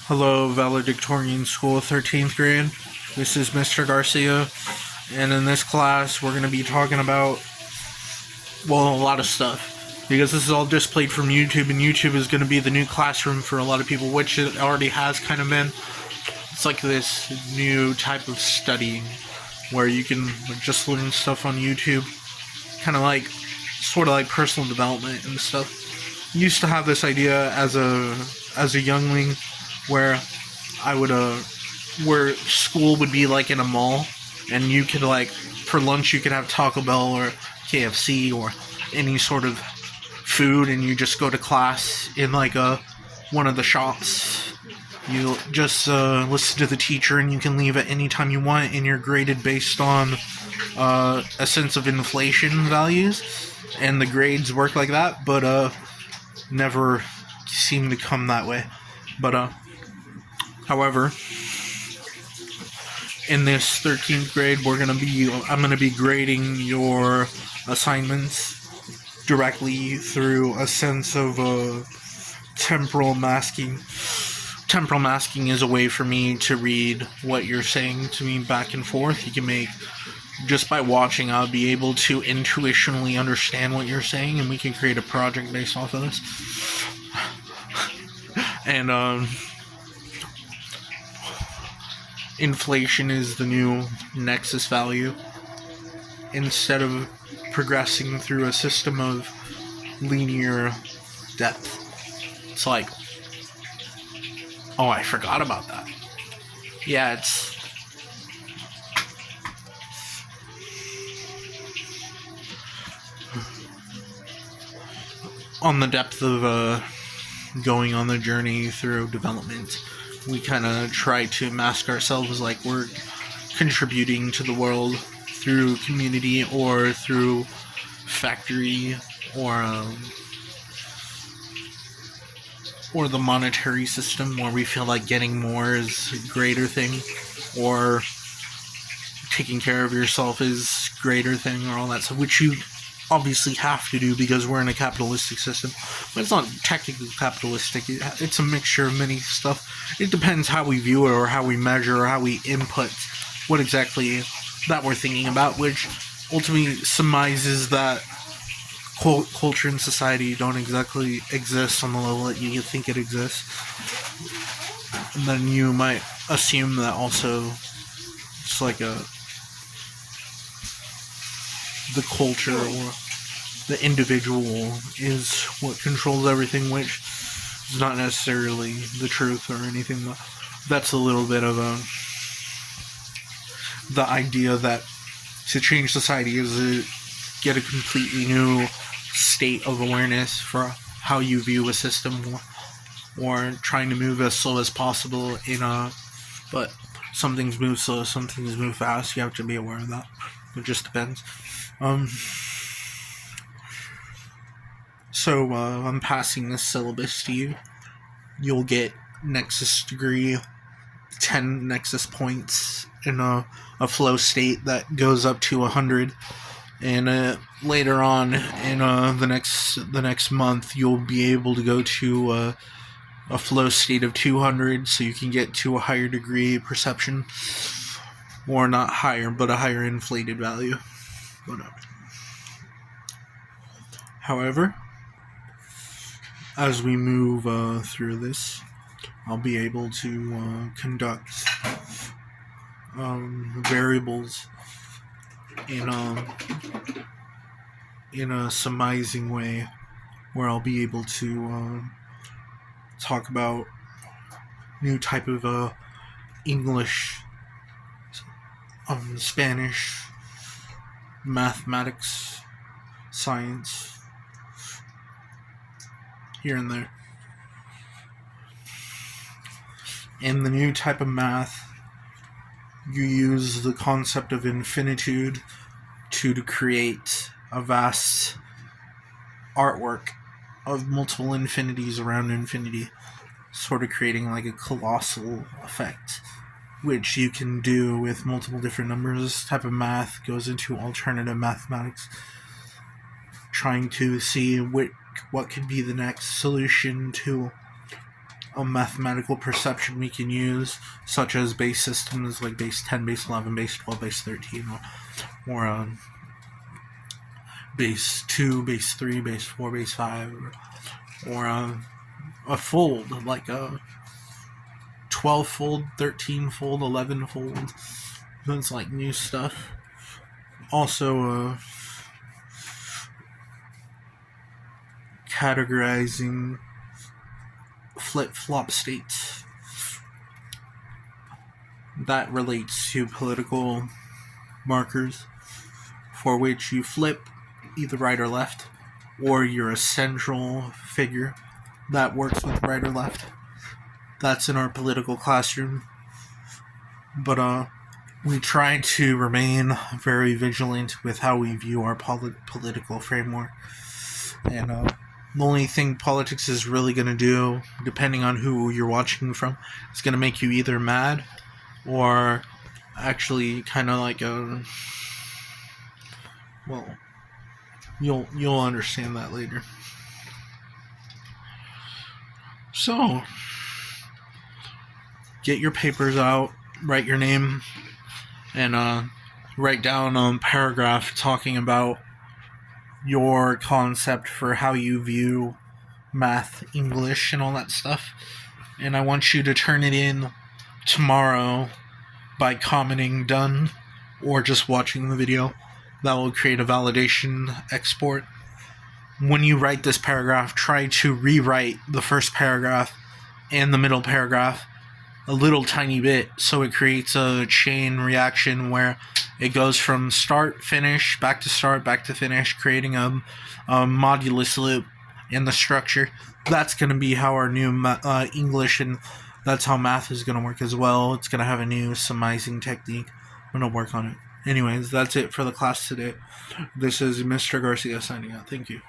Hello, Valedictorian School 13th grade. This is Mr. Garcia, and in this class, we're going to be talking about, well, a lot of stuff. Because this is all displayed from YouTube, and YouTube is going to be the new classroom for a lot of people, which it already has kind of been. It's like this new type of studying where you can just learn stuff on YouTube, kind of like, sort of like personal development and stuff. Used to have this idea as a youngling where I would where school would be like in a mall, and you could, like, for lunch you could have Taco Bell or KFC or any sort of food, and you just go to class in like one of the shops. You just listen to the teacher, and you can leave at any time you want, and you're graded based on a sense of inflation values, and the grades work like that, but never seem to come that way. But however, in this 13th grade, I'm gonna be grading your assignments directly through a sense of temporal masking. Temporal masking is a way for me to read what you're saying to me back and forth. You can make, just by watching, I'll be able to intuitionally understand what you're saying, and we can create a project based off of this. And inflation is the new nexus value. Instead of progressing through a system of linear depth, it's like, oh, I forgot about that. Yeah, it's on the depth of going on the journey through development. We kind of try to mask ourselves like we're contributing to the world through community or through factory or the monetary system, where we feel like getting more is a greater thing, or taking care of yourself is greater thing, or all that stuff, which you obviously have to do because we're in a capitalistic system. But it's not technically capitalistic. It's a mixture of many stuff. It depends how we view it, or how we measure, or how we input what exactly that we're thinking about, which ultimately surmises that culture and society don't exactly exist on the level that you think it exists. And then you might assume that also it's like the culture or the individual is what controls everything, which is not necessarily the truth or anything. That's a little bit of the idea that to change society is to get a completely new state of awareness for how you view a system, or trying to move as slow as possible but some things move slow, some things move fast. You have to be aware of that. It just depends. So I'm passing this syllabus to you. You'll get Nexus degree, 10 Nexus points in a flow state that goes up to 100. And later on in the next month, you'll be able to go to a flow state of 200, so you can get to a higher degree perception, or not higher, but a higher inflated value. However, as we move through this, I'll be able to conduct variables in a surmising way, where I'll be able to talk about new type of English, Spanish, mathematics, science, here and there. In the new type of math, you use the concept of infinitude to create a vast artwork of multiple infinities around infinity, sort of creating like a colossal effect, which you can do with multiple different numbers. This type of math goes into alternative mathematics, trying to see what could be the next solution to a mathematical perception we can use, such as base systems like base 10, base 11, base 12, base 13, or base 2, base 3, base 4, base 5, or a fold, like a 12 fold, 13 fold, 11 fold. That's like new stuff. Also, categorizing flip-flop states. That relates to political markers for which you flip either right or left, or you're a central figure that works with right or left. That's in our political classroom. But we try to remain very vigilant with how we view our political framework. And the only thing politics is really going to do, depending on who you're watching from, is going to make you either mad or actually kind of like a... Well, you'll understand that later. So, get your papers out, write your name, and write down a paragraph talking about your concept for how you view math, English, and all that stuff. And I want you to turn it in tomorrow by commenting done or just watching the video. That will create a validation export. When you write this paragraph, try to rewrite the first paragraph and the middle paragraph a little tiny bit so it creates a chain reaction where it goes from start, finish, back to start, back to finish, creating a modulus loop in the structure. That's going to be how our new English and that's how math is going to work as well. It's going to have a new summizing technique. I'm going to work on it. Anyways, that's it for the class today. This is Mr. Garcia signing out. Thank you.